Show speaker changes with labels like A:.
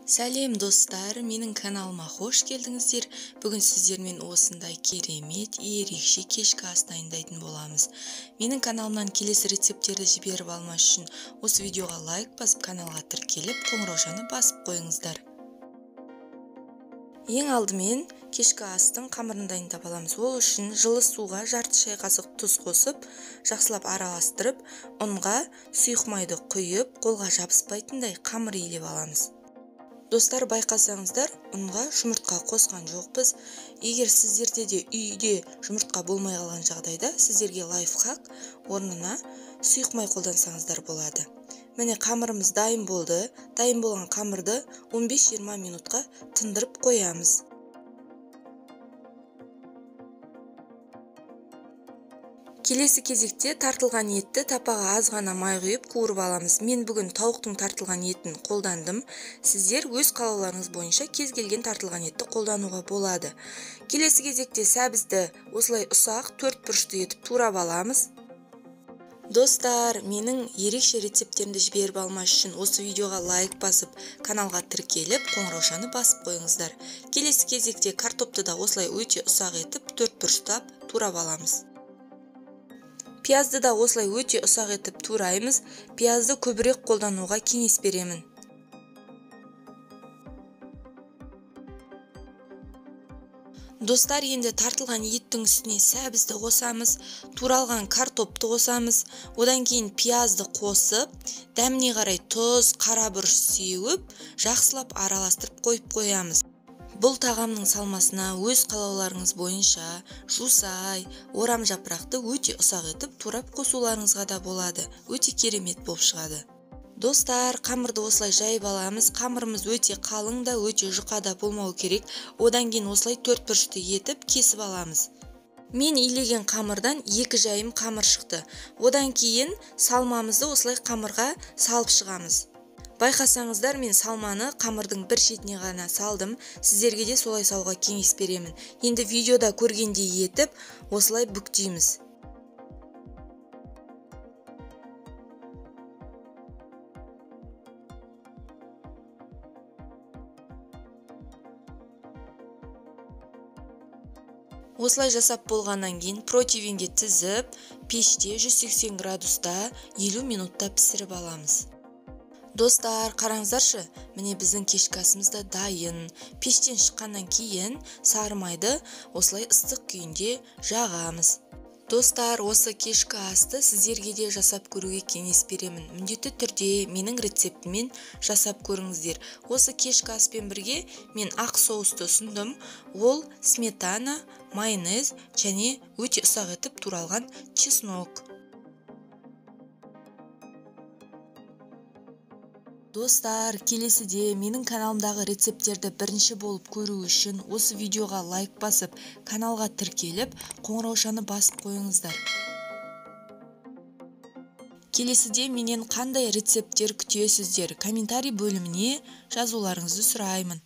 A: Сәлем достар, менің каналыма қош келдіңіздер. Бүгін сіздермен осындай керемет, ерекше кешкі ас дайындайтын боламыз. Менің каналымнан келесі рецепттерді жіберіп алмас үшін осы видеоға лайк басып, каналға тіркеліп, қоңыраушаны басып қойыңыздар. Ең алдымен кешкі астың қамырын дайындап аламыз. Ол үшін жылы суға жарты шай қасық тұз қосып, жақсылап араластырып, ұнға сұйық майды құйып, қолға жабыспайтындай қамыр илеп аламыз. Достар, байқасаңыздар, ұнға жұмыртқа қосқан жоқпыз. Егер сіздерде де үйде жұмыртқа болмай қалған жағдайда, сіздерге лайфхак, орнына сұйық май қолдансаңыздар болады. Міне, қамырымыз дайын болды. Дайын болған қамырды 15-20 минутқа тындырып қоямыз. Келесі кезекте тартылған етті тапаға аз ғана май құйып қуырып аламыз. Мен бүгін тауықтың тартылған етін қолдандым. Сіздер өз қалауларыңыз бойынша кез келген тартылған етті қолдануға болады. Келесі кезекте сәбізді осылай ұсақ 4 бұрышты етіп турап аламыз. Достар, менің ерекше рецепттерімді жіберіп алмас үшін осы видеоға лайк басып, каналға тіркеліп, қоңыраушаны басып қойыңыздар. Келесі кезекте картопты да осылай өте ұсақ етіп 4 бұрыштап турап аламыз. Пиязды да осылай өте ұсақ етіп тураймыз. Пиязды көбірек қолдануға кеңес беремін. Достар, енді тартылған еттің үстіне сәбізді қосамыз, туралған картопты қосамыз, одан кейін пиязды қосып, дәміне қарай тұз, қара бұрыш сеуіп, жақсылап араластырып қойып қоямыз. Бұл тағамның салмасына өз қалауларыңыз бойынша жусай, орам жапырақты өте ұсақ етіп турап қосуларыңызға да болады. Өте керемет болып шығады. Достар, қамырды осылай жайып аламыз. Қамырымыз өте қалың да, өте жұқа да болмау керек. Одан кейін осылай 4 бұрышты етіп кесіп аламыз. Мен илеген қамырдан 2 жайым қамыр шықты. Одан кейін салмамызды осылай қамырға салып шығамыз. Байқасаңыздар, мен салманы қамырдың бір шетіне ғана салдым. Сіздерге де солай салуға кеңес беремін. Енді видеода көргендей етіп, осылай бүктейміз. Осылай жасап болғаннан кейін противенге тізіп, пеште 180 градуста 50 минутта пісіріп аламыз. Достар, қараңыздаршы, міне біздің кешкі асымыз да дайын. Пештен шыққаннан кейін сары майды осылай ыстық күйінде жағамыз. Достар, осы кешкі асты сіздерге де жасап көруге кеңес беремін. Міндетті түрде менің рецептіммен жасап көріңіздер. Осы кешкі аспен бірге мен ақ соусты ұсындым. Ол сметана, майонез және өте ұсақ етіп туралған чеснок. Достар, келесіде менің каналымдағы рецепттерді бірінші болып көру үшін осы видеоға лайк басып, каналға тіркеліп, қоңыраушаны басып қойыңыздар. Келесіде менен қандай рецепттер күтесіздер? Комментарий бөліміне жазуларыңызды сұраймын.